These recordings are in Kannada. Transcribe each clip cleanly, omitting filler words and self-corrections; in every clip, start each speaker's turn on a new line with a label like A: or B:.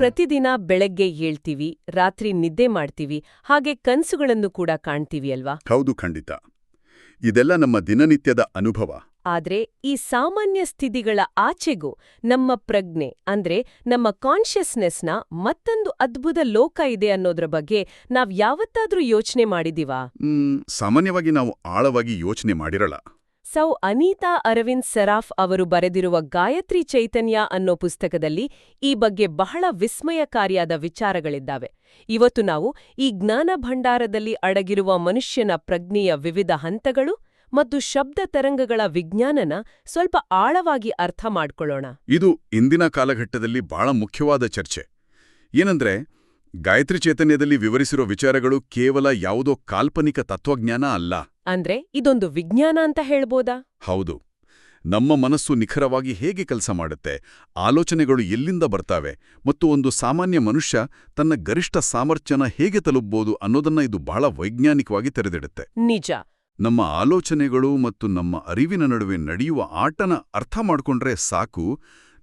A: ಪ್ರತಿದಿನ ಬೆಳಗ್ಗೆ ಏಳ್ತೀವಿ, ರಾತ್ರಿ ನಿದ್ದೆ ಮಾಡ್ತೀವಿ, ಹಾಗೆ ಕನ್ಸುಗಳನ್ನು ಕೂಡ ಕಾಣ್ತೀವಿ ಅಲ್ವಾ?
B: ಹೌದು, ಖಂಡಿತ. ಇದೆಲ್ಲ ನಮ್ಮ ದಿನನಿತ್ಯದ ಅನುಭವ.
A: ಆದ್ರೆ ಈ ಸಾಮಾನ್ಯ ಸ್ಥಿತಿಗಳ ಆಚೆಗೂ ನಮ್ಮ ಪ್ರಜ್ಞೆ ಅಂದ್ರೆ ನಮ್ಮ ಕಾನ್ಷಿಯಸ್ನೆಸ್ನ ಮತ್ತೊಂದು ಅದ್ಭುತ ಲೋಕ ಇದೆ ಅನ್ನೋದ್ರ ಬಗ್ಗೆ ನಾವ್ ಯಾವತ್ತಾದ್ರೂ ಯೋಚನೆ ಮಾಡಿದೀವಾ?
B: ಸಾಮಾನ್ಯವಾಗಿ ನಾವು ಆಳವಾಗಿ ಯೋಚನೆ ಮಾಡಿರಲ್ಲ.
A: ಸೌ ಅನೀತಾ ಅರವಿಂದ್ ಸರಾಫ್ ಅವರು ಬರೆದಿರುವ ಗಾಯತ್ರಿ ಚೈತನ್ಯ ಅನ್ನೋ ಪುಸ್ತಕದಲ್ಲಿ ಈ ಬಗ್ಗೆ ಬಹಳ ವಿಸ್ಮಯಕಾರಿಯಾದ ವಿಚಾರಗಳಿದ್ದಾವೆ. ಇವತ್ತು ನಾವು ಈ ಜ್ಞಾನ ಭಂಡಾರದಲ್ಲಿ ಅಡಗಿರುವ ಮನುಷ್ಯನ ಪ್ರಜ್ಞೆಯ ವಿವಿಧ ಹಂತಗಳು ಮತ್ತು ಶಬ್ದ ತರಂಗಗಳ ವಿಜ್ಞಾನನ ಸ್ವಲ್ಪ ಆಳವಾಗಿ ಅರ್ಥ ಮಾಡ್ಕೊಳ್ಳೋಣ.
B: ಇದು ಇಂದಿನ ಕಾಲಘಟ್ಟದಲ್ಲಿ ಬಹಳ ಮುಖ್ಯವಾದ ಚರ್ಚೆ. ಏನಂದ್ರೆ, ಗಾಯತ್ರಿ ಚೈತನ್ಯದಲ್ಲಿ ವಿವರಿಸಿರೋ ವಿಚಾರಗಳು ಕೇವಲ ಯಾವುದೋ ಕಾಲ್ಪನಿಕ ತತ್ವಜ್ಞಾನ ಅಲ್ಲ.
A: ಅಂದ್ರೆ ಇದೊಂದು ವಿಜ್ಞಾನ ಅಂತ ಹೇಳ್ಬೋದಾ?
B: ಹೌದು. ನಮ್ಮ ಮನಸ್ಸು ನಿಖರವಾಗಿ ಹೇಗೆ ಕೆಲಸ ಮಾಡುತ್ತೆ, ಆಲೋಚನೆಗಳು ಎಲ್ಲಿಂದ ಬರ್ತಾವೆ ಮತ್ತು ಒಂದು ಸಾಮಾನ್ಯ ಮನುಷ್ಯ ತನ್ನ ಗರಿಷ್ಠ ಸಾಮರ್ಥ್ಯನ ಹೇಗೆ ತಲುಪ್ಬೋದು ಅನ್ನೋದನ್ನ ಇದು ಬಹಳ ವೈಜ್ಞಾನಿಕವಾಗಿ ತೆರೆದಿಡುತ್ತೆ.
A: ನಿಜ.
B: ನಮ್ಮ ಆಲೋಚನೆಗಳು ಮತ್ತು ನಮ್ಮ ಅರಿವಿನ ನಡುವೆ ನಡೆಯುವ ಆಟನ ಅರ್ಥ ಮಾಡ್ಕೊಂಡ್ರೆ ಸಾಕು,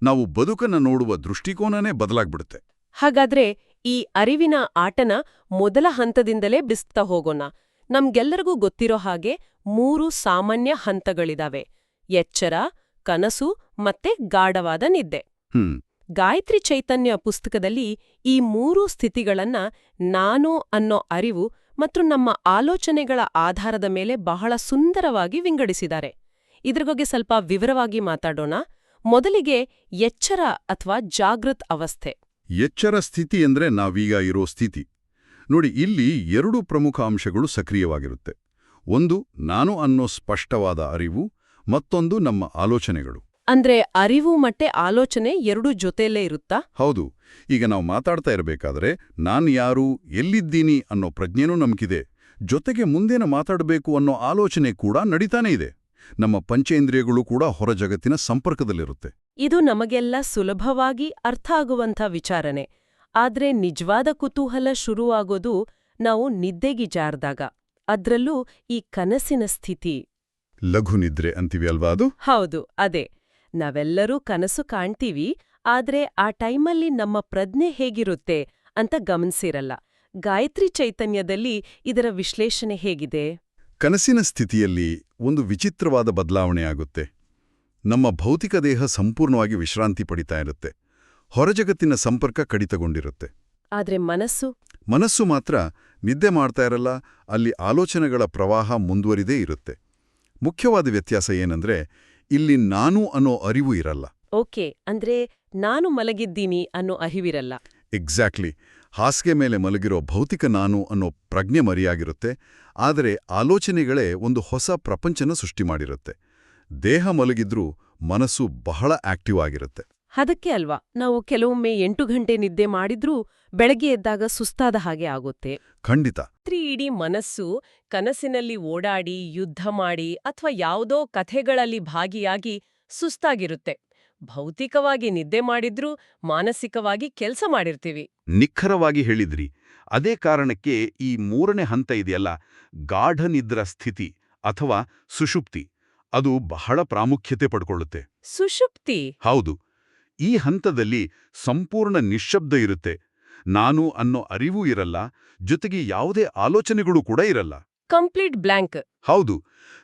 B: ನಾವು ಬದುಕನ್ನ ನೋಡುವ ದೃಷ್ಟಿಕೋನನೇ ಬದಲಾಗ್ಬಿಡುತ್ತೆ.
A: ಹಾಗಾದ್ರೆ ಈ ಅರಿವಿನ ಆಟನ ಮೊದಲ ಹಂತದಿಂದಲೇ ಬಿಸ್ತಾ ಹೋಗೋಣ. ನಮ್ಗೆಲ್ಲರಿಗೂ ಗೊತ್ತಿರೋ ಹಾಗೆ 3 ಸಾಮಾನ್ಯ ಹಂತಗಳಿದಾವೆ: ಎಚ್ಚರ, ಕನಸು ಮತ್ತೆ ಗಾಢವಾದ ನಿದ್ದೆ. ಗಾಯತ್ರಿ ಚೈತನ್ಯ ಪುಸ್ತಕದಲ್ಲಿ ಈ 3 ಸ್ಥಿತಿಗಳನ್ನ ನಾನು ಅನ್ನೋ ಅರಿವು ಮತ್ತು ನಮ್ಮ ಆಲೋಚನೆಗಳ ಆಧಾರದ ಮೇಲೆ ಬಹಳ ಸುಂದರವಾಗಿ ವಿಂಗಡಿಸಿದ್ದಾರೆ. ಇದ್ರ ಬಗ್ಗೆ ಸ್ವಲ್ಪ ವಿವರವಾಗಿ ಮಾತಾಡೋಣ. ಮೊದಲಿಗೆ ಎಚ್ಚರ ಅಥವಾ ಜಾಗೃತ್ ಅವಸ್ಥೆ.
B: ಎಚ್ಚರ ಸ್ಥಿತಿ ಅಂದ್ರೆ ನಾವೀಗ ಇರೋ ಸ್ಥಿತಿ. ನೋಡಿ, ಇಲ್ಲಿ 2 ಪ್ರಮುಖ ಅಂಶಗಳು ಸಕ್ರಿಯವಾಗಿರುತ್ತೆ. ಒಂದು ನಾನು ಅನ್ನೋ ಸ್ಪಷ್ಟವಾದ ಅರಿವು, ಮತ್ತೊಂದು ನಮ್ಮ ಆಲೋಚನೆಗಳು.
A: ಅಂದ್ರೆ ಅರಿವು ಮತ್ತೆ ಆಲೋಚನೆ ಎರಡೂ ಜೊತೆಯಲ್ಲೇ ಇರುತ್ತಾ?
B: ಹೌದು. ಈಗ ನಾವು ಮಾತಾಡ್ತಾ ಇರಬೇಕಾದ್ರೆ ನಾನ್ ಯಾರು, ಎಲ್ಲಿದ್ದೀನಿ ಅನ್ನೋ ಪ್ರಜ್ಞೆನೂ ನಮ್ಗಿದೆ. ಜೊತೆಗೆ ಮುಂದೇನ ಮಾತಾಡಬೇಕು ಅನ್ನೋ ಆಲೋಚನೆ ಕೂಡ ನಡೀತಾನೇ ಇದೆ. ನಮ್ಮ ಪಂಚೇಂದ್ರಿಯಗಳು ಕೂಡ ಹೊರ ಜಗತ್ತಿನ ಸಂಪರ್ಕದಲ್ಲಿರುತ್ತೆ.
A: ಇದು ನಮಗೆಲ್ಲ ಸುಲಭವಾಗಿ ಅರ್ಥ ಆಗುವಂಥ ವಿಚಾರನೆ. ಆದ್ರೆ ನಿಜವಾದ ಕುತೂಹಲ ಶುರುವಾಗೋದು ನಾವು ನಿದ್ದೆಗೆ ಜಾರ್ದಾಗ, ಅದ್ರಲ್ಲೂ ಈ ಕನಸಿನ ಸ್ಥಿತಿ.
B: ಲಘು ನಿದ್ರೆ ಅಂತೀವಿ ಅಲ್ವಾ ಅದು?
A: ಹೌದು, ಅದೇ. ನಾವೆಲ್ಲರೂ ಕನಸು ಕಾಣ್ತೀವಿ, ಆದ್ರೆ ಆ ಟೈಮಲ್ಲಿ ನಮ್ಮ ಪ್ರಜ್ಞೆ ಹೇಗಿರುತ್ತೆ ಅಂತ ಗಮನಿಸಿರಲ್ಲ. ಗಾಯತ್ರಿ ಚೈತನ್ಯದಲ್ಲಿ ಇದರ ವಿಶ್ಲೇಷಣೆ ಹೇಗಿದೆ?
B: ಕನಸಿನ ಸ್ಥಿತಿಯಲ್ಲಿ ಒಂದು ವಿಚಿತ್ರವಾದ ಬದಲಾವಣೆ ಆಗುತ್ತೆ. ನಮ್ಮ ಭೌತಿಕ ದೇಹ ಸಂಪೂರ್ಣವಾಗಿ ವಿಶ್ರಾಂತಿ ಪಡಿತಾ ಇರುತ್ತೆ. ಹೊರಜಗತ್ತಿನ ಸಂಪರ್ಕ ಕಡಿತಗೊಂಡಿರುತ್ತೆ.
A: ಆದ್ರೆ
B: ಮನಸ್ಸು ಮಾತ್ರ ನಿದ್ದೆ ಮಾಡ್ತಾ ಇರಲ್ಲ. ಅಲ್ಲಿ ಆಲೋಚನೆಗಳ ಪ್ರವಾಹ ಮುಂದುವರಿದೇ ಇರುತ್ತೆ. ಮುಖ್ಯವಾದ ವ್ಯತ್ಯಾಸ ಏನಂದ್ರೆ, ಇಲ್ಲಿ ನಾನು ಅನ್ನೋ ಅರಿವು ಇರಲ್ಲ.
A: ಓಕೆ, ಅಂದ್ರೆ ನಾನು ಮಲಗಿದ್ದೀನಿ ಅನ್ನೋ ಅರಿವಿರಲ್ಲ.
B: ಎಕ್ಸಾಕ್ಟ್ಲಿ. ಹಾಸಿಗೆ ಮೇಲೆ ಮಲಗಿರೋ ಭೌತಿಕ ನಾನು ಅನ್ನೋ ಪ್ರಜ್ಞೆ ಮರೆಯಾಗಿರುತ್ತೆ. ಆದರೆ ಆಲೋಚನೆಗಳೇ ಒಂದು ಹೊಸ ಪ್ರಪಂಚನ ಸೃಷ್ಟಿ ಮಾಡಿರುತ್ತೆ. ದೇಹ ಮಲಗಿದ್ರೂ ಮನಸ್ಸು ಬಹಳ ಆಕ್ಟಿವ್ ಆಗಿರುತ್ತೆ.
A: ಅದಕ್ಕೆ ಅಲ್ವಾ ನಾವು ಕೆಲವೊಮ್ಮೆ 8 ಗಂಟೆ ನಿದ್ದೆ ಮಾಡಿದ್ರೂ ಬೆಳಗ್ಗೆ ಎದ್ದಾಗ ಸುಸ್ತಾದ ಹಾಗೆ ಆಗುತ್ತೆ.
B: ಖಂಡಿತ.
A: ಇಡೀ ಮನಸ್ಸು ಕನಸಿನಲ್ಲಿ ಓಡಾಡಿ, ಯುದ್ಧ ಮಾಡಿ ಅಥವಾ ಯಾವುದೋ ಕಥೆಗಳಲ್ಲಿ ಭಾಗಿಯಾಗಿ ಸುಸ್ತಾಗಿರುತ್ತೆ. ಭೌತಿಕವಾಗಿ ನಿದ್ದೆ ಮಾಡಿದ್ರೂ ಮಾನಸಿಕವಾಗಿ ಕೆಲ್ಸ ಮಾಡಿರ್ತೀವಿ.
B: ನಿಖರವಾಗಿ ಹೇಳಿದ್ರಿ. ಅದೇ ಕಾರಣಕ್ಕೆ ಈ 3ನೇ ಹಂತ ಇದೆಯಲ್ಲ, ಗಾಢ ನಿದ್ರಾ ಸ್ಥಿತಿ ಅಥವಾ ಸುಷುಪ್ತಿ, ಅದು ಬಹಳ ಪ್ರಾಮುಖ್ಯತೆ ಪಡ್ಕೊಳ್ಳುತ್ತೆ.
A: ಸುಷುಪ್ತಿ?
B: ಹೌದು. ಈ ಹಂತದಲ್ಲಿ ಸಂಪೂರ್ಣ ನಿಶ್ಶಬ್ದ ಇರುತ್ತೆ. ನಾನು ಅನ್ನೋ ಅರಿವೂ ಇರಲ್ಲ, ಜೊತೆಗೆ ಯಾವುದೇ ಆಲೋಚನೆಗಳು ಕೂಡ ಇರಲ್ಲ.
A: Complete blank.
B: ಹೌದು.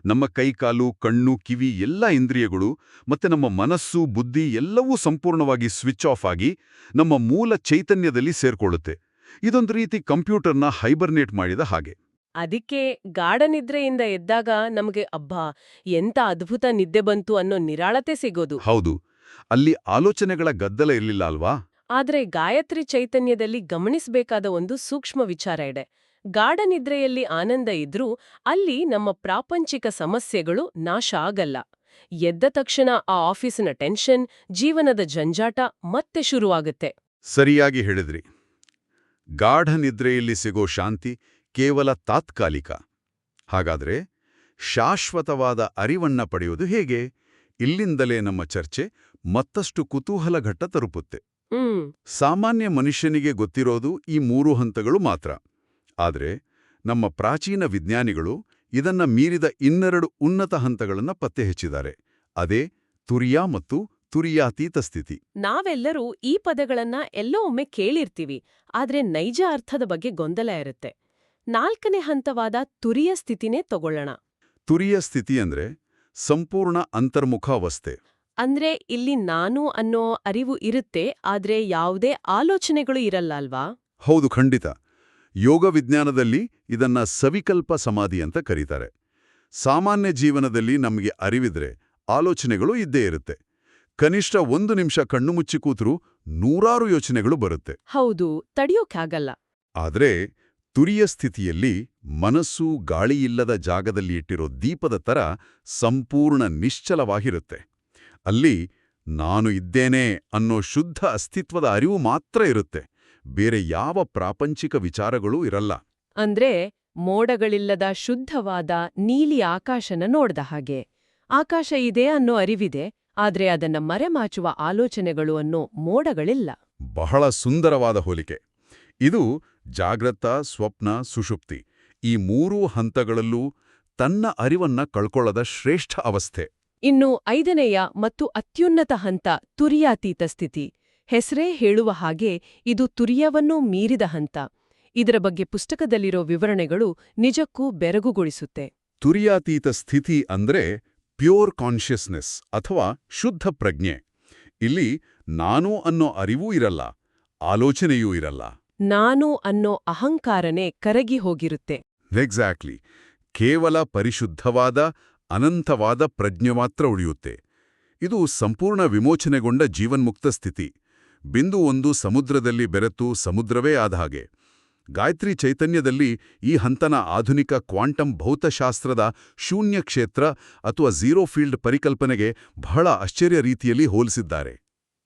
B: ನಮ್ಮ ಕೈಕಾಲು, ಕಣ್ಣು, ಕಿವಿ ಎಲ್ಲ ಇಂದ್ರಿಯಗಳು ಮತ್ತೆ ನಮ್ಮ ಮನಸ್ಸು, ಬುದ್ಧಿ ಎಲ್ಲವೂ ಸಂಪೂರ್ಣವಾಗಿ ಸ್ವಿಚ್ ಆಫ್ ಆಗಿ ನಮ್ಮ ಮೂಲ ಚೈತನ್ಯದಲ್ಲಿ ಸೇರ್ಕೊಳ್ಳುತ್ತೆ. ಇದೊಂದು ರೀತಿ ಕಂಪ್ಯೂಟರ್ನ ಹೈಬರ್ನೇಟ್ ಮಾಡಿದ ಹಾಗೆ.
A: ಅದಕ್ಕೆ ಗಾಢ ನಿದ್ರೆಯಿಂದ ಎದ್ದಾಗ ನಮಗೆ ಅಬ್ಬಾ ಎಂತ ಅದ್ಭುತ ನಿದ್ದೆ ಬಂತು ಅನ್ನೋ ನಿರಾಳತೆ ಸಿಗೋದು.
B: ಹೌದು. ಅಲ್ಲಿ ಆಲೋಚನೆಗಳ ಗದ್ದಲ ಇರಲಿಲ್ಲ ಅಲ್ವಾ?
A: ಆದ್ರೆ ಗಾಯತ್ರಿ ಚೈತನ್ಯದಲ್ಲಿ ಗಮನಿಸಬೇಕಾದ ಒಂದು ಸೂಕ್ಷ್ಮ ವಿಚಾರ ಇದೆ. ಗಾಢ ನಿದ್ರೆಯಲ್ಲಿ ಆನಂದ ಇದ್ರೂ ಅಲ್ಲಿ ನಮ್ಮ ಪ್ರಾಪಂಚಿಕ ಸಮಸ್ಯೆಗಳು ನಾಶ ಆಗಲ್ಲ. ಎದ್ದ ತಕ್ಷಣ ಆ ಆಫೀಸಿನ ಟೆನ್ಷನ್, ಜೀವನದ ಜಂಜಾಟ ಮತ್ತೆ ಶುರುವಾಗುತ್ತೆ.
B: ಸರಿಯಾಗಿ ಹೇಳಿದ್ರಿ. ಗಾಢ ನಿದ್ರೆಯಲ್ಲಿ ಸಿಗೋ ಶಾಂತಿ ಕೇವಲ ತಾತ್ಕಾಲಿಕ. ಹಾಗಾದ್ರೆ ಶಾಶ್ವತವಾದ ಅರಿವನ್ನ ಪಡೆಯೋದು ಹೇಗೆ? ಇಲ್ಲಿಂದಲೇ ನಮ್ಮ ಚರ್ಚೆ ಮತ್ತಷ್ಟು ಕುತೂಹಲ ಘಟ್ಟ ತಲುಪುತ್ತೆ. ಸಾಮಾನ್ಯ ಮನುಷ್ಯನಿಗೆ ಗೊತ್ತಿರೋದು ಈ 3 ಹಂತಗಳು ಮಾತ್ರ. ಆದರೆ ನಮ್ಮ ಪ್ರಾಚೀನ ವಿಜ್ಞಾನಿಗಳು ಇದನ್ನ ಮೀರಿದ 2 ಉನ್ನತ ಹಂತಗಳನ್ನ ಪತ್ತೆ ಹಚ್ಚಿದ್ದಾರೆ. ಅದೇ ತುರಿಯ ಮತ್ತು ತುರಿಯಾತೀತ ಸ್ಥಿತಿ.
A: ನಾವೆಲ್ಲರೂ ಈ ಪದಗಳನ್ನ ಎಲ್ಲೋ ಒಮ್ಮೆ ಕೇಳಿರ್ತೀವಿ, ಆದ್ರೆ ನೈಜ ಅರ್ಥದ ಬಗ್ಗೆ ಗೊಂದಲ ಇರುತ್ತೆ. 4ನೇ ಹಂತವಾದ ತುರಿಯ ಸ್ಥಿತಿನೇ ತಗೊಳ್ಳೋಣ.
B: ತುರಿಯ ಸ್ಥಿತಿ ಅಂದ್ರೆ ಸಂಪೂರ್ಣ ಅಂತರ್ಮುಖ ಅವಸ್ಥೆ.
A: ಅಂದ್ರೆ ಇಲ್ಲಿ ನಾನು ಅನ್ನೋ ಅರಿವು ಇರುತ್ತೆ, ಆದ್ರೆ ಯಾವುದೇ ಆಲೋಚನೆಗಳು ಇರಲ್ಲ ಅಲ್ವಾ?
B: ಹೌದು, ಖಂಡಿತ. ಯೋಗ ವಿಜ್ಞಾನದಲ್ಲಿ ಇದನ್ನ ಸವಿಕಲ್ಪ ಸಮಾಧಿ ಅಂತ ಕರೀತಾರೆ. ಸಾಮಾನ್ಯ ಜೀವನದಲ್ಲಿ ನಮಗೆ ಅರಿವಿದ್ರೆ ಆಲೋಚನೆಗಳು ಇದ್ದೇ ಇರುತ್ತೆ. ಕನಿಷ್ಠ 1 ನಿಮಿಷ ಕಣ್ಣು ಮುಚ್ಚಿ ಕೂತ್ರೂ ನೂರಾರು ಯೋಚನೆಗಳು ಬರುತ್ತೆ.
A: ಹೌದು, ತಡೆಯೋಕ್ಕಾಗಲ್ಲ.
B: ಆದ್ರೆ ತುರಿಯ ಸ್ಥಿತಿಯಲ್ಲಿ ಮನಸ್ಸು ಗಾಳಿಯಿಲ್ಲದ ಜಾಗದಲ್ಲಿ ಇಟ್ಟಿರೋ ದೀಪದ ತರ ಸಂಪೂರ್ಣ ನಿಶ್ಚಲವಾಗಿರುತ್ತೆ. ಅಲ್ಲಿ ನಾನು ಇದ್ದೇನೆ ಅನ್ನೋ ಶುದ್ಧ ಅಸ್ತಿತ್ವದ ಅರಿವು ಮಾತ್ರ ಇರುತ್ತೆ. ಬೇರೆ ಯಾವ ಪ್ರಾಪಂಚಿಕ ವಿಚಾರಗಳೂ ಇರಲ್ಲ.
A: ಅಂದ್ರೆ ಮೋಡಗಳಿಲ್ಲದ ಶುದ್ಧವಾದ ನೀಲಿ ಆಕಾಶನ ನೋಡ್ದ ಹಾಗೆ. ಆಕಾಶ ಇದೆ ಅನ್ನೋ ಅರಿವಿದೆ, ಆದ್ರೆ ಅದನ್ನ ಮರೆಮಾಚುವ ಆಲೋಚನೆಗಳು ಅನ್ನೋ ಮೋಡಗಳಿಲ್ಲ.
B: ಬಹಳ ಸುಂದರವಾದ ಹೋಲಿಕೆ ಇದು. ಜಾಗೃತ, ಸ್ವಪ್ನ, ಸುಷುಪ್ತಿ ಈ 3 ಹಂತಗಳಲ್ಲೂ ತನ್ನ ಅರಿವನ್ನ ಕಳ್ಕೊಳ್ಳದ ಶ್ರೇಷ್ಠ ಅವಸ್ಥೆ.
A: ಇನ್ನು 5ನೇಯ ಮತ್ತು ಅತ್ಯುನ್ನತ ಹಂತ ತುರಿಯಾತೀತ ಸ್ಥಿತಿ. ಹೆಸರೇ ಹೇಳುವ ಹಾಗೆ ಇದು ತುರಿಯವನ್ನೂ ಮೀರಿದ ಹಂತ. ಇದರ ಬಗ್ಗೆ ಪುಸ್ತಕದಲ್ಲಿರೋ ವಿವರಣೆಗಳು ನಿಜಕ್ಕೂ ಬೆರಗುಗೊಳಿಸುತ್ತೆ.
B: ತುರಿಯಾತೀತ ಸ್ಥಿತಿ ಅಂದ್ರೆ ಪ್ಯೂರ್ ಕಾನ್ಷಿಯಸ್ನೆಸ್ ಅಥವಾ ಶುದ್ಧ ಪ್ರಜ್ಞೆ. ಇಲ್ಲಿ ನಾನು ಅನ್ನೋ ಅರಿವೂ ಇರಲ್ಲ, ಆಲೋಚನೆಯೂ ಇರಲ್ಲ.
A: ನಾನು ಅನ್ನೋ ಅಹಂಕಾರನೇ ಕರಗಿ ಹೋಗಿರುತ್ತೆ.
B: ಎಕ್ಸಾಕ್ಟ್ಲಿ. ಕೇವಲ ಪರಿಶುದ್ಧವಾದ ಅನಂತವಾದ ಪ್ರಜ್ಞೆ ಮಾತ್ರ ಉಳಿಯುತ್ತೆ. ಇದು ಸಂಪೂರ್ಣ ವಿಮೋಚನೆಗೊಂಡ ಜೀವನ್ಮುಕ್ತ ಸ್ಥಿತಿ. ಬಿಂದು ಒಂದು ಸಮುದ್ರದಲ್ಲಿ ಬೆರೆತು ಸಮುದ್ರವೇ ಆದ ಹಾಗೆ. ಗಾಯತ್ರಿ ಚೈತನ್ಯದಲ್ಲಿ ಈ ಹಂತನ ಆಧುನಿಕ ಕ್ವಾಂಟಮ್ ಭೌತಶಾಸ್ತ್ರದ ಶೂನ್ಯ ಕ್ಷೇತ್ರ ಅಥವಾ ಝೀರೋ ಫೀಲ್ಡ್ ಪರಿಕಲ್ಪನೆಗೆ ಬಹಳ ಆಶ್ಚರ್ಯ ರೀತಿಯಲ್ಲಿ ಹೋಲಿಸಿದ್ದಾರೆ.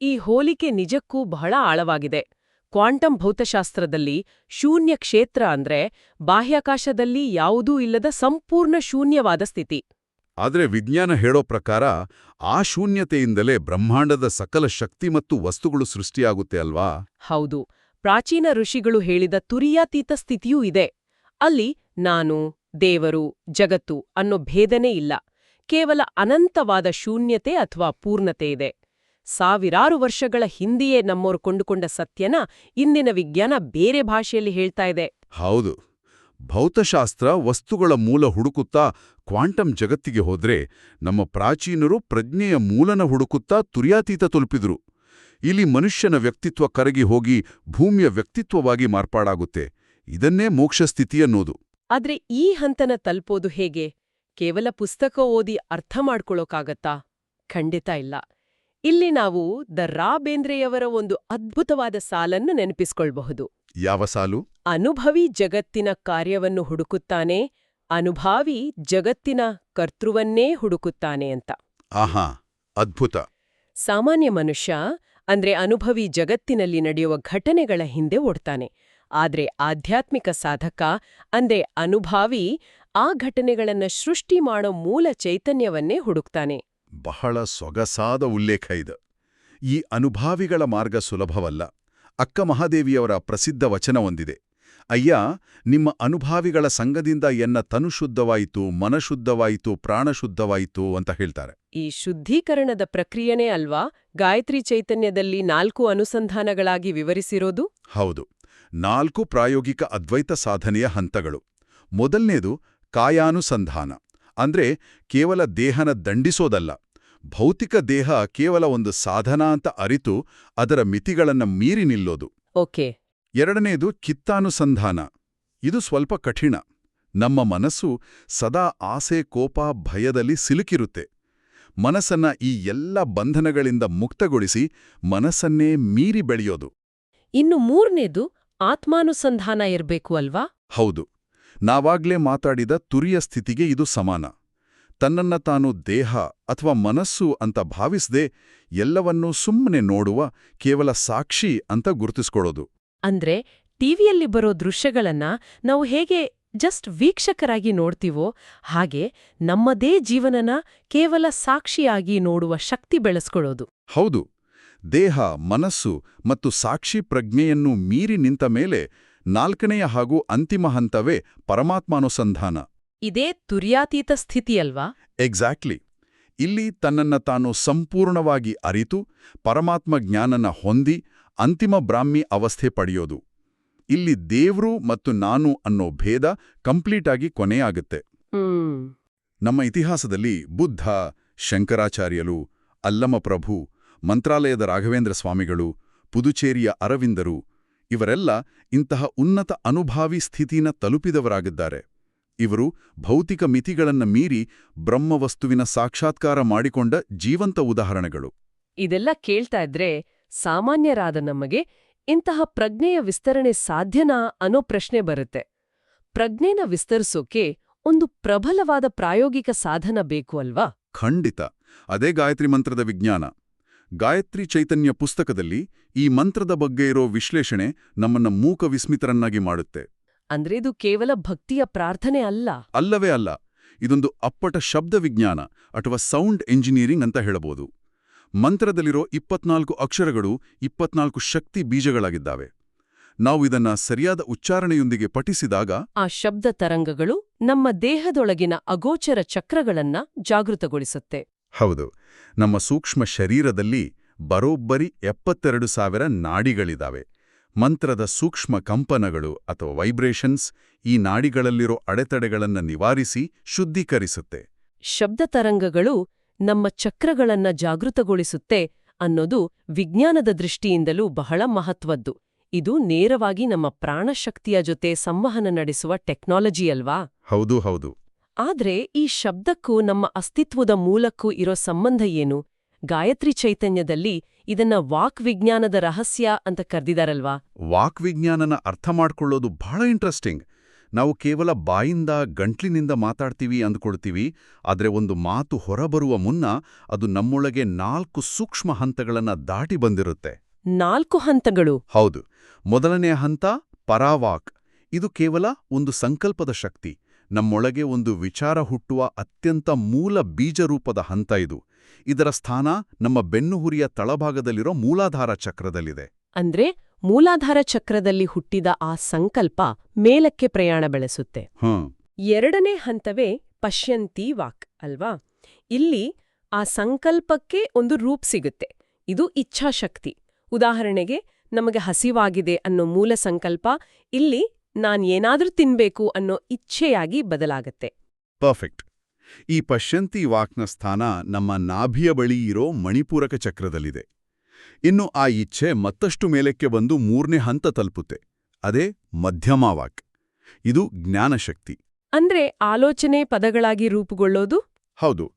A: ಈ ಹೋಲಿಕೆ ನಿಜಕ್ಕೂ ಬಹಳ ಆಳವಾಗಿದೆ. ಕ್ವಾಂಟಮ್ ಭೌತಶಾಸ್ತ್ರದಲ್ಲಿ ಶೂನ್ಯ ಕ್ಷೇತ್ರ ಅಂದ್ರೆ ಬಾಹ್ಯಾಕಾಶದಲ್ಲಿ ಯಾವುದೂ ಇಲ್ಲದ ಸಂಪೂರ್ಣ ಶೂನ್ಯವಾದ ಸ್ಥಿತಿ.
B: ಆದರೆ ವಿಜ್ಞಾನ ಹೇಳೋ ಪ್ರಕಾರ ಆ ಶೂನ್ಯತೆಯಿಂದಲೇ ಬ್ರಹ್ಮಾಂಡದ ಸಕಲ ಶಕ್ತಿ ಮತ್ತು ವಸ್ತುಗಳು ಸೃಷ್ಟಿಯಾಗುತ್ತೆ ಅಲ್ವಾ?
A: ಹೌದು, ಪ್ರಾಚೀನ ಋಷಿಗಳು ಹೇಳಿದ ತುರಿಯಾತೀತ ಸ್ಥಿತಿಯೂ ಇದೆ. ಅಲ್ಲಿ ನಾನು, ದೇವರು, ಜಗತ್ತು ಅನ್ನೋ ಭೇದನೇ ಇಲ್ಲ. ಕೇವಲ ಅನಂತವಾದ ಶೂನ್ಯತೆ ಅಥವಾ ಪೂರ್ಣತೆ ಇದೆ. ಸಾವಿರಾರು ವರ್ಷಗಳ ಹಿಂದೆಯೇ ನಮ್ಮೋರು ಕೊಂಡುಕೊಂಡ ಸತ್ಯನ ಇಂದಿನ ವಿಜ್ಞಾನ ಬೇರೆ ಭಾಷೆಯಲ್ಲಿ ಹೇಳ್ತಾ ಇದೆ.
B: ಹೌದು. ಭೌತಶಾಸ್ತ್ರ ವಸ್ತುಗಳ ಮೂಲ ಹುಡುಕುತ್ತಾ ಕ್ವಾಂಟಮ್ ಜಗತ್ತಿಗೆ ಹೋದ್ರೆ, ನಮ್ಮ ಪ್ರಾಚೀನರು ಪ್ರಜ್ಞೆಯ ಮೂಲನ ಹುಡುಕುತ್ತಾ ತುರಿಯಾತೀತ ತಲುಪಿದ್ರು. ಇಲ್ಲಿ ಮನುಷ್ಯನ ವ್ಯಕ್ತಿತ್ವ ಕರಗಿ ಹೋಗಿ ಭೂಮಿಯ ವ್ಯಕ್ತಿತ್ವವಾಗಿ ಮಾರ್ಪಾಡಾಗುತ್ತೆ. ಇದನ್ನೇ ಮೋಕ್ಷಸ್ಥಿತಿ ಅನ್ನೋದು.
A: ಆದ್ರೆ ಈ ಹಂತನ ತಲುಪೋದು ಹೇಗೆ? ಕೇವಲ ಪುಸ್ತಕ ಓದಿ ಅರ್ಥ ಮಾಡ್ಕೊಳ್ಳೋಕಾಗತ್ತಾ? ಖಂಡಿತ ಇಲ್ಲ. ಇಲ್ಲಿ ನಾವು ರಾ ಬೇಂದ್ರೆಯವರ ಒಂದು ಅದ್ಭುತವಾದ ಸಾಲನ್ನು ನೆನಪಿಸ್ಕೊಳ್ಬಹುದು.
B: ಯಾವ ಸಾಲು?
A: ಅನುಭವಿ ಜಗತ್ತಿನ ಕಾರ್ಯವನ್ನು ಹುಡುಕುತ್ತಾನೆ, ಅನುಭಾವಿ ಜಗತ್ತಿನ ಕರ್ತೃವನ್ನೇ ಹುಡುಕುತ್ತಾನೆ ಅಂತ.
B: ಆಹಾ, ಅದ್ಭುತ.
A: ಸಾಮಾನ್ಯ ಮನುಷ್ಯ ಅಂದ್ರೆ ಅನುಭವಿ ಜಗತ್ತಿನಲ್ಲಿ ನಡೆಯುವ ಘಟನೆಗಳ ಹಿಂದೆ ಓಡ್ತಾನೆ. ಆದ್ರೆ ಆಧ್ಯಾತ್ಮಿಕ ಸಾಧಕ ಅಂದ್ರೆ ಅನುಭಾವಿ ಆ ಘಟನೆಗಳನ್ನ ಸೃಷ್ಟಿ ಮಾಡೋ ಮೂಲ ಚೈತನ್ಯವನ್ನೇ ಹುಡುಕ್ತಾನೆ.
B: ಬಹಳ ಸೊಗಸಾದ ಉಲ್ಲೇಖ ಇದು. ಈ ಅನುಭಾವಿಗಳ ಮಾರ್ಗ ಸುಲಭವಲ್ಲ. ಅಕ್ಕ ಮಹಾದೇವಿಯವರ ಪ್ರಸಿದ್ಧ ವಚನ ಒಂದಿದೆ. ಅಯ್ಯ, ನಿಮ್ಮ ಅನುಭಾವಿಗಳ ಸಂಗದಿಂದ ಎನ್ನ ತನು ಶುದ್ಧವಾಯಿತು, ಮನಶುದ್ಧವಾಯಿತು, ಪ್ರಾಣಶುದ್ಧವಾಯಿತು ಅಂತ ಹೇಳ್ತಾರೆ.
A: ಈ ಶುದ್ಧೀಕರಣದ ಪ್ರಕ್ರಿಯೆನೇ ಅಲ್ವಾ ಗಾಯತ್ರಿ ಚೈತನ್ಯದಲ್ಲಿ 4 ಅನುಸಂಧಾನಗಳಾಗಿ ವಿವರಿಸಿರೋದು?
B: ಹೌದು, 4 ಪ್ರಾಯೋಗಿಕ ಅದ್ವೈತ ಸಾಧನೆಯ ಹಂತಗಳು. ಮೊದಲನೇದು ಕಾಯಾನುಸಂಧಾನ. ಅಂದ್ರೆ ಕೇವಲ ದೇಹನ ದಂಡಿಸೋದಲ್ಲ. ಭೌತಿಕ ದೇಹ ಕೇವಲ ಒಂದು ಸಾಧನ ಅಂತ ಅರಿತು ಅದರ ಮಿತಿಗಳನ್ನ ಮೀರಿ ನಿಲ್ಲೋದು.
A: ಓಕೆ.
B: ಎರಡನೇದು ಚಿತ್ತಾನುಸಂಧಾನ. ಇದು ಸ್ವಲ್ಪ ಕಠಿಣ. ನಮ್ಮ ಮನಸ್ಸು ಸದಾ ಆಸೆ, ಕೋಪ, ಭಯದಲ್ಲಿ ಸಿಲುಕಿರುತ್ತೆ. ಮನಸ್ಸನ್ನ ಈ ಎಲ್ಲ ಬಂಧನಗಳಿಂದ ಮುಕ್ತಗೊಳಿಸಿ ಮನಸ್ಸನ್ನೇ ಮೀರಿ ಬೆಳೆಯೋದು.
A: ಇನ್ನು 3ನೇದು ಆತ್ಮಾನುಸಂಧಾನ ಇರ್ಬೇಕು ಅಲ್ವಾ?
B: ಹೌದು. ನಾವಾಗ್ಲೇ ಮಾತಾಡಿದ ತುರಿಯ ಸ್ಥಿತಿಗೆ ಇದು ಸಮಾನ. ತನ್ನನ್ನ ತಾನು ದೇಹ ಅಥವಾ ಮನಸ್ಸು ಅಂತ ಭಾವಿಸದೆ ಎಲ್ಲವನ್ನೂ ಸುಮ್ಮನೆ ನೋಡುವ ಕೇವಲ ಸಾಕ್ಷಿ ಅಂತ ಗುರುತಿಸ್ಕೊಳ್ಳೋದು.
A: ಅಂದ್ರೆ ಟಿವಿಯಲ್ಲಿ ಬರೋ ದೃಶ್ಯಗಳನ್ನ ನಾವು ಹೇಗೆ ಜಸ್ಟ್ ವೀಕ್ಷಕರಾಗಿ ನೋಡ್ತೀವೋ ಹಾಗೆ ನಮ್ಮದೇ ಜೀವನನ ಕೇವಲ ಸಾಕ್ಷಿಯಾಗಿ ನೋಡುವ ಶಕ್ತಿ ಬೆಳೆಸ್ಕೊಳ್ಳೋದು.
B: ಹೌದು. ದೇಹ, ಮನಸ್ಸು ಮತ್ತು ಸಾಕ್ಷಿ ಪ್ರಜ್ಞೆಯನ್ನು ಮೀರಿ ನಿಂತ ಮೇಲೆ 4ನೆಯ ಹಾಗೂ ಅಂತಿಮ ಹಂತವೇ ಪರಮಾತ್ಮಾನುಸಂಧಾನ.
A: ಇದೇ ತುರ್ಯಾತೀತ ಸ್ಥಿತಿಯಲ್ವಾ?
B: ಎಕ್ಸಾಕ್ಟ್ಲಿ.
C: ಇಲ್ಲಿ ತನ್ನನ್ನ ತಾನು ಸಂಪೂರ್ಣವಾಗಿ ಅರಿತು ಪರಮಾತ್ಮ ಜ್ಞಾನನ ಹೊಂದಿ ಅಂತಿಮ ಬ್ರಾಹ್ಮಿ ಅವಸ್ಥೆ ಪಡೆಯೋದು. ಇಲ್ಲಿ ದೇವ್ರು ಮತ್ತು ನಾನು ಅನ್ನೋ ಭೇದ ಕಂಪ್ಲೀಟಾಗಿ ಕೊನೆಯಾಗುತ್ತೆ. ನಮ್ಮ ಇತಿಹಾಸದಲ್ಲಿ ಬುದ್ಧ, ಶಂಕರಾಚಾರ್ಯರು, ಅಲ್ಲಮಪ್ರಭು, ಮಂತ್ರಾಲಯದ ರಾಘವೇಂದ್ರ ಸ್ವಾಮಿಗಳು, ಪುದುಚೇರಿಯ ಅರವಿಂದರು ಇವರೆಲ್ಲ ಇಂತಹ ಉನ್ನತ ಅನುಭಾವಿ ಸ್ಥಿತಿನ ತಲುಪಿದವರಾಗಿದ್ದಾರೆ. ಇವರು ಭೌತಿಕ ಮಿತಿಗಳನ್ನ ಮೀರಿ ಬ್ರಹ್ಮವಸ್ತುವಿನ ಸಾಕ್ಷಾತ್ಕಾರ ಮಾಡಿಕೊಂಡ ಜೀವಂತ ಉದಾಹರಣೆಗಳು.
A: ಇದೆಲ್ಲ ಕೇಳ್ತಾ ಇದ್ರೆ ಸಾಮಾನ್ಯರಾದ ನಮಗೆ ಇಂತಹ ಪ್ರಜ್ಞೆಯ ವಿಸ್ತರಣೆ ಸಾಧ್ಯನಾ ಅನ್ನೋ ಪ್ರಶ್ನೆ ಬರುತ್ತೆ. ಪ್ರಜ್ಞೆನ ವಿಸ್ತರಿಸೋಕೆ ಒಂದು ಪ್ರಬಲವಾದ ಪ್ರಾಯೋಗಿಕ ಸಾಧನ ಬೇಕು ಅಲ್ವಾ?
C: ಖಂಡಿತ. ಅದೇ ಗಾಯತ್ರಿ ಮಂತ್ರದ ವಿಜ್ಞಾನ. ಗಾಯತ್ರಿ ಚೈತನ್ಯ ಪುಸ್ತಕದಲ್ಲಿ ಈ ಮಂತ್ರದ ಬಗ್ಗೆ ಇರೋ ವಿಶ್ಲೇಷಣೆ ನಮ್ಮನ್ನ ಮೂಕ ವಿಸ್ಮಿತರನ್ನಾಗಿ ಮಾಡುತ್ತೆ.
A: ಅಂದ್ರೆ ಇದು ಕೇವಲ ಭಕ್ತಿಯ ಪ್ರಾರ್ಥನೆ ಅಲ್ಲ.
C: ಅಲ್ಲವೇ ಅಲ್ಲ. ಇದೊಂದು ಅಪ್ಪಟ ಶಬ್ದ ವಿಜ್ಞಾನ ಅಥವಾ ಸೌಂಡ್ ಎಂಜಿನಿಯರಿಂಗ್ ಅಂತ ಹೇಳಬಹುದು. ಮಂತ್ರದಲ್ಲಿರೋ 24 ಅಕ್ಷರಗಳು 24 ಶಕ್ತಿ ಬೀಜಗಳಾಗಿದ್ದಾವೆ. ನಾವು ಇದನ್ನ ಸರಿಯಾದ ಉಚ್ಚಾರಣೆಯೊಂದಿಗೆ ಪಠಿಸಿದಾಗ
A: ಆ ಶಬ್ದ ತರಂಗಗಳು ನಮ್ಮ ದೇಹದೊಳಗಿನ ಅಗೋಚರ ಚಕ್ರಗಳನ್ನ ಜಾಗೃತಗೊಳಿಸುತ್ತೆ.
C: ಹೌದು, ನಮ್ಮ ಸೂಕ್ಷ್ಮ ಶರೀರದಲ್ಲಿ ಬರೋಬ್ಬರಿ 72,000 ನಾಡಿಗಳಿದಾವೆ. ಮಂತ್ರದ ಸೂಕ್ಷ್ಮ ಕಂಪನಗಳು ಅಥವಾ ವೈಬ್ರೇಷನ್ಸ್ ಈ ನಾಡಿಗಳಲ್ಲಿರೋ ಅಡೆತಡೆಗಳನ್ನ ನಿವಾರಿಸಿ ಶುದ್ಧೀಕರಿಸುತ್ತೆ.
A: ಶಬ್ದ ತರಂಗಗಳು ನಮ್ಮ ಚಕ್ರಗಳನ್ನ ಜಾಗೃತಗೊಳಿಸುತ್ತೆ ಅನ್ನೋದು ವಿಜ್ಞಾನದ ದೃಷ್ಟಿಯಿಂದಲೂ ಬಹಳ ಮಹತ್ವದ್ದು. ಇದು ನೇರವಾಗಿ ನಮ್ಮ ಪ್ರಾಣಶಕ್ತಿಯ ಜೊತೆ ಸಂವಹನ ನಡೆಸುವ ಟೆಕ್ನಾಲಜಿ ಅಲ್ವಾ?
C: ಹೌದು ಹೌದು.
A: ಆದ್ರೆ ಈ ಶಬ್ದಕ್ಕೂ ನಮ್ಮ ಅಸ್ತಿತ್ವದ ಮೂಲಕ್ಕೂ ಇರೋ ಸಂಬಂಧ ಏನು? ಗಾಯತ್ರಿ ಚೈತನ್ಯದಲ್ಲಿ ಇದನ್ನ ವಾಕ್ವಿಜ್ಞಾನದ ರಹಸ್ಯ ಅಂತ ಕರೆದಿದಾರಲ್ವಾ?
C: ವಾಕ್ವಿಜ್ಞಾನನ ಅರ್ಥ ಮಾಡ್ಕೊಳ್ಳೋದು ಬಹಳ ಇಂಟ್ರೆಸ್ಟಿಂಗ್. ನಾವು ಕೇವಲ ಬಾಯಿಂದ ಗಂಟ್ಲಿನಿಂದ ಮಾತಾಡ್ತೀವಿ ಅಂದ್ಕೊಳ್ತೀವಿ, ಆದ್ರೆ ಒಂದು ಮಾತು ಹೊರಬರುವ ಮುನ್ನ ಅದು ನಮ್ಮೊಳಗೆ 4 ಸೂಕ್ಷ್ಮ ಹಂತಗಳನ್ನ ದಾಟಿ ಬಂದಿರುತ್ತೆ.
A: 4 ಹಂತಗಳು?
C: ಹೌದು. ಮೊದಲನೆಯ ಹಂತ ಪರಾವಾಕ್. ಇದು ಕೇವಲ ಒಂದು ಸಂಕಲ್ಪದ ಶಕ್ತಿ. ನಮ್ಮೊಳಗೆ ಒಂದು ವಿಚಾರ ಹುಟ್ಟುವ ಅತ್ಯಂತ ಮೂಲ ಬೀಜರೂಪದ ಹಂತ ಇದು. ಇದರ ಸ್ಥಾನ ನಮ್ಮ ಬೆನ್ನುಹುರಿಯ ತಳಭಾಗದಲ್ಲಿರೋ ಮೂಲಾಧಾರ ಚಕ್ರದಲ್ಲಿದೆ.
A: ಅಂದ್ರೆ ಮೂಲಾಧಾರ ಚಕ್ರದಲ್ಲಿ ಹುಟ್ಟಿದ ಆ ಸಂಕಲ್ಪ ಮೇಲಕ್ಕೆ ಪ್ರಯಾಣ ಬೆಳೆಸುತ್ತೆ. ಎರಡನೇ ಹಂತವೇ ಪಶ್ಯಂತಿ ವಾಕ್ ಅಲ್ವಾ? ಇಲ್ಲಿ ಆ ಸಂಕಲ್ಪಕ್ಕೆ ಒಂದು ರೂಪ್ ಸಿಗುತ್ತೆ. ಇದು ಇಚ್ಛಾಶಕ್ತಿ. ಉದಾಹರಣೆಗೆ, ನಮಗೆ ಹಸಿವಾಗಿದೆ ಅನ್ನೋ ಮೂಲ ಸಂಕಲ್ಪ ಇಲ್ಲಿ ನಾನ್ ಏನಾದ್ರೂ ತಿನ್ಬೇಕು ಅನ್ನೋ ಇಚ್ಛೆಯಾಗಿ ಬದಲಾಗತ್ತೆ.
C: ಪರ್ಫೆಕ್ಟ್. ಈ ಪಶ್ಯಂತಿ ವಾಕ್ನ ಸ್ಥಾನ ನಮ್ಮ ನಾಭಿಯ ಬಳಿ ಇರೋ ಮಣಿಪೂರಕ ಚಕ್ರದಲ್ಲಿದೆ. ಇನ್ನು ಆ ಇಚ್ಛೆ ಮತ್ತಷ್ಟು ಮೇಲಕ್ಕೆ ಬಂದು 3ನೇ ಹಂತ ತಲುಪುತ್ತೆ. ಅದೇ ಮಧ್ಯಮ ವಾಕ್. ಇದು ಜ್ಞಾನಶಕ್ತಿ.
A: ಅಂದ್ರೆ ಆಲೋಚನೆ ಪದಗಳಾಗಿ ರೂಪುಗೊಳ್ಳೋದು?
C: ಹೌದು.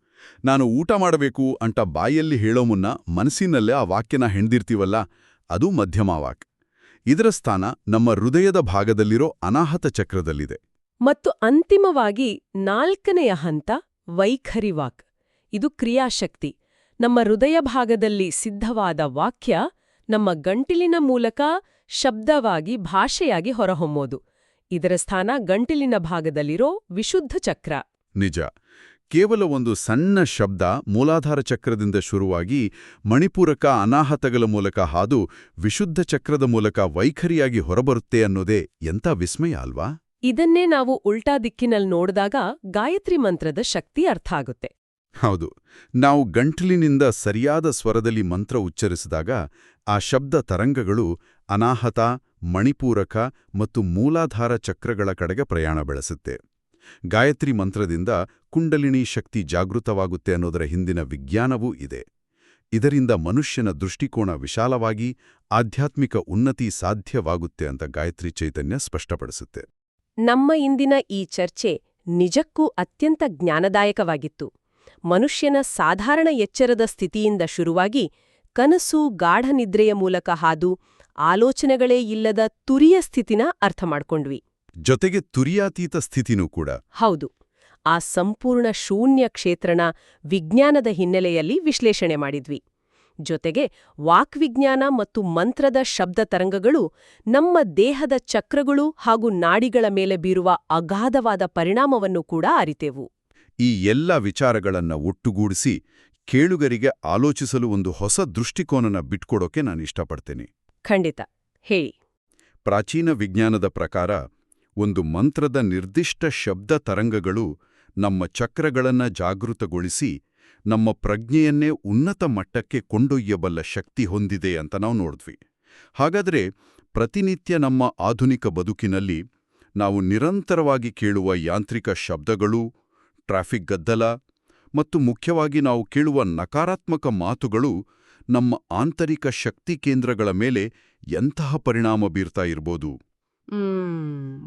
C: ನಾನು ಊಟ ಮಾಡಬೇಕು ಅಂತ ಬಾಯಲ್ಲಿ ಹೇಳೋ ಮುನ್ನ ಮನಸ್ಸಿನಲ್ಲೇ ಆ ವಾಕ್ಯನ ಹೆಣ್ದಿರ್ತೀವಲ್ಲ, ಅದು ಮಧ್ಯಮ ವಾಕ್. ಇದರ ಸ್ಥಾನ ನಮ್ಮ ಹೃದಯದ ಭಾಗದಲ್ಲಿರೋ ಅನಾಹತ ಚಕ್ರದಲ್ಲಿದೆ.
A: ಮತ್ತು ಅಂತಿಮವಾಗಿ 4ನೆಯ ಹಂತ ವೈಖರಿ ವಾಕ್. ಇದು ಕ್ರಿಯಾಶಕ್ತಿ. ನಮ್ಮ ಹೃದಯ ಭಾಗದಲ್ಲಿ ಸಿದ್ಧವಾದ ವಾಕ್ಯ ನಮ್ಮ ಗಂಟಿಲಿನ ಮೂಲಕ ಶಬ್ದವಾಗಿ ಭಾಷೆಯಾಗಿ ಹೊರಹೊಮ್ಮೋದು. ಇದರ ಸ್ಥಾನ ಗಂಟಿಲಿನ ಭಾಗದಲ್ಲಿರೋ ವಿಶುದ್ಧ ಚಕ್ರ.
C: ನಿಜ. ಕೇವಲ ಒಂದು ಸಣ್ಣ ಶಬ್ದ ಮೂಲಾಧಾರ ಚಕ್ರದಿಂದ ಶುರುವಾಗಿ ಮಣಿಪೂರಕ ಅನಾಹತಗಳ ಮೂಲಕ ಹಾದು ವಿಶುದ್ಧ ಚಕ್ರದ ಮೂಲಕ ವೈಖರಿಯಾಗಿ ಹೊರಬರುತ್ತೆ ಅನ್ನೋದೇ ಎಂಥ ವಿಸ್ಮಯ ಅಲ್ವಾ?
A: ಇದನ್ನೇ ನಾವು ಉಲ್ಟಾ ದಿಕ್ಕಿನಲ್ಲಿ ನೋಡಿದಾಗ ಗಾಯತ್ರಿ ಮಂತ್ರದ ಶಕ್ತಿ ಅರ್ಥ ಆಗುತ್ತೆ.
C: ಹೌದು. ನಾವು ಗಂಟಲಿನಿಂದ ಸರಿಯಾದ ಸ್ವರದಲ್ಲಿ ಮಂತ್ರ ಉಚ್ಚರಿಸಿದಾಗ ಆ ಶಬ್ದ ತರಂಗಗಳು ಅನಾಹತ, ಮಣಿಪೂರಕ ಮತ್ತು ಮೂಲಾಧಾರ ಚಕ್ರಗಳ ಕಡೆಗೆ ಪ್ರಯಾಣ ಬೆಳೆಸುತ್ತೆ. ಗಾಯತ್ರಿ ಮಂತ್ರದಿಂದ ಕುಂಡಲಿನಿ ಶಕ್ತಿ ಜಾಗೃತವಾಗುತ್ತೆ ಅನ್ನೋದರ ಹಿಂದಿನ ವಿಜ್ಞಾನವೂ ಇದೆ. ಇದರಿಂದ ಮನುಷ್ಯನ ದೃಷ್ಟಿಕೋನ ವಿಶಾಲವಾಗಿ ಆಧ್ಯಾತ್ಮಿಕ ಉನ್ನತಿ ಸಾಧ್ಯವಾಗುತ್ತೆ ಅಂತ ಗಾಯತ್ರಿ ಚೈತನ್ಯ ಸ್ಪಷ್ಟಪಡಿಸುತ್ತೆ.
A: ನಮ್ಮ ಇಂದಿನ ಈ ಚರ್ಚೆ ನಿಜಕ್ಕೂ ಅತ್ಯಂತ ಜ್ಞಾನದಾಯಕವಾಗಿತ್ತು. ಮನುಷ್ಯನ ಸಾಧಾರಣ ಎಚ್ಚರದ ಸ್ಥಿತಿಯಿಂದ ಶುರುವಾಗಿ ಕನಸು, ಗಾಢ ನಿದ್ರೆಯ ಮೂಲಕ ಹಾದು ಆಲೋಚನೆಗಳೇ ಇಲ್ಲದ ತುರಿಯ ಸ್ಥಿತಿನ ಅರ್ಥ ಮಾಡ್ಕೊಂಡ್ವಿ.
C: ಜೊತೆಗೆ ತುರಿಯಾತೀತ ಸ್ಥಿತಿನೂ ಕೂಡ.
A: ಹೌದು. ಆ ಸಂಪೂರ್ಣ ಶೂನ್ಯ ಕ್ಷೇತ್ರನ ವಿಜ್ಞಾನದ ಹಿನ್ನೆಲೆಯಲ್ಲಿ ವಿಶ್ಲೇಷಣೆ ಮಾಡಿದ್ವಿ. ಜೊತೆಗೆ ವಾಕ್ವಿಜ್ಞಾನ ಮತ್ತು ಮಂತ್ರದ ಶಬ್ದ ತರಂಗಗಳು ನಮ್ಮ ದೇಹದ ಚಕ್ರಗಳು ಹಾಗೂ ನಾಡಿಗಳ ಮೇಲೆ ಬೀರುವ ಅಗಾಧವಾದ ಪರಿಣಾಮವನ್ನು ಕೂಡ ಅರಿತೆವು.
C: ಈ ಎಲ್ಲ ವಿಚಾರಗಳನ್ನ ಒಟ್ಟುಗೂಡಿಸಿ ಕೇಳುಗರಿಗೆ ಆಲೋಚಿಸಲು ಒಂದು ಹೊಸ ದೃಷ್ಟಿಕೋನನ ಬಿಟ್ಕೊಡೋಕೆ ನಾನಿಷ್ಟಪಡ್ತೇನೆ.
A: ಖಂಡಿತ, ಹೇಳಿ.
C: ಪ್ರಾಚೀನ ವಿಜ್ಞಾನದ ಪ್ರಕಾರ ಒಂದು ಮಂತ್ರದ ನಿರ್ದಿಷ್ಟ ಶಬ್ದ ತರಂಗಗಳು ನಮ್ಮ ಚಕ್ರಗಳನ್ನ ಜಾಗೃತಗೊಳಿಸಿ ನಮ್ಮ ಪ್ರಜ್ಞೆಯನ್ನೇ ಉನ್ನತ ಮಟ್ಟಕ್ಕೆ ಕೊಂಡೊಯ್ಯಬಲ್ಲ ಶಕ್ತಿ ಹೊಂದಿದೆ ಅಂತ ನಾವು ನೋಡಿದ್ವಿ. ಹಾಗಾದರೆ ಪ್ರತಿನಿತ್ಯ ನಮ್ಮ ಆಧುನಿಕ ಬದುಕಿನಲ್ಲಿ ನಾವು ನಿರಂತರವಾಗಿ ಕೇಳುವ ಯಾಂತ್ರಿಕ ಶಬ್ದಗಳು, ಟ್ರಾಫಿಕ್ ಗದ್ದಲ ಮತ್ತು ಮುಖ್ಯವಾಗಿ ನಾವು ಕೇಳುವ ನಕಾರಾತ್ಮಕ ಮಾತುಗಳು ನಮ್ಮ ಆಂತರಿಕ ಶಕ್ತಿ ಕೇಂದ್ರಗಳ ಮೇಲೆ ಎಂತಹ ಪರಿಣಾಮ ಬೀರ್ತಾ ಇರ್ಬೋದು?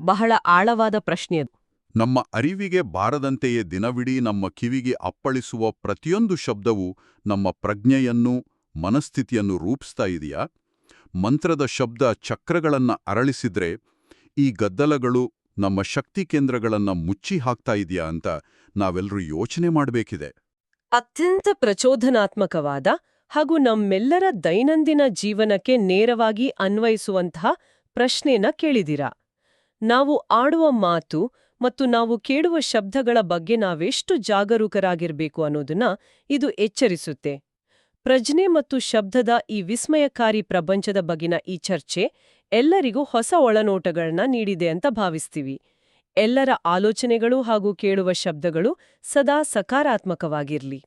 A: ಬಹಳ ಆಳವಾದ ಪ್ರಶ್ನೆ ಅದು.
C: ನಮ್ಮ ಅರಿವಿಗೆ ಬಾರದಂತೆಯೇ ದಿನವಿಡೀ ನಮ್ಮ ಕಿವಿಗೆ ಅಪ್ಪಳಿಸುವ ಪ್ರತಿಯೊಂದು ಶಬ್ದವೂ ನಮ್ಮ ಪ್ರಜ್ಞೆಯನ್ನು, ಮನಸ್ಥಿತಿಯನ್ನು ರೂಪಿಸ್ತಾ ಇದೆಯಾ? ಮಂತ್ರದ ಶಬ್ದ ಚಕ್ರಗಳನ್ನ ಅರಳಿಸಿದ್ರೆ ಈ ಗದ್ದಲಗಳು ನಮ್ಮ ಶಕ್ತಿ ಕೇಂದ್ರಗಳನ್ನ ಮುಚ್ಚಿ ಹಾಕ್ತಾ ಇದೆಯಾ ಅಂತ ನಾವೆಲ್ಲರೂ ಯೋಚನೆ ಮಾಡಬೇಕಿದೆ.
A: ಅತ್ಯಂತ ಪ್ರಚೋದನಾತ್ಮಕವಾದ ಹಾಗೂ ನಮ್ಮೆಲ್ಲರ ದೈನಂದಿನ ಜೀವನಕ್ಕೆ ನೇರವಾಗಿ ಅನ್ವಯಿಸುವಂತಹ ಪ್ರಶ್ನೆನ ಕೇಳಿದಿರಾ. ನಾವು ಆಡುವ ಮಾತು ಮತ್ತು ನಾವು ಕೇಳುವ ಶಬ್ದಗಳ ಬಗ್ಗೆ ನಾವೆಷ್ಟು ಜಾಗರೂಕರಾಗಿರ್ಬೇಕು ಅನ್ನೋದನ್ನ ಇದು ಎಚ್ಚರಿಸುತ್ತೆ. ಪ್ರಜ್ಞೆ ಮತ್ತು ಶಬ್ದದ ಈ ವಿಸ್ಮಯಕಾರಿ ಪ್ರಪಂಚದ ಬಗೆನ ಈ ಚರ್ಚೆ ಎಲ್ಲರಿಗೂ ಹೊಸ ಒಳನೋಟಗಳನ್ನ ನೀಡಿದೆ ಅಂತ ಭಾವಿಸ್ತೀವಿ. ಎಲ್ಲರ ಆಲೋಚನೆಗಳು ಹಾಗೂ ಕೇಳುವ ಶಬ್ದಗಳು ಸದಾ ಸಕಾರಾತ್ಮಕವಾಗಿರ್ಲಿ.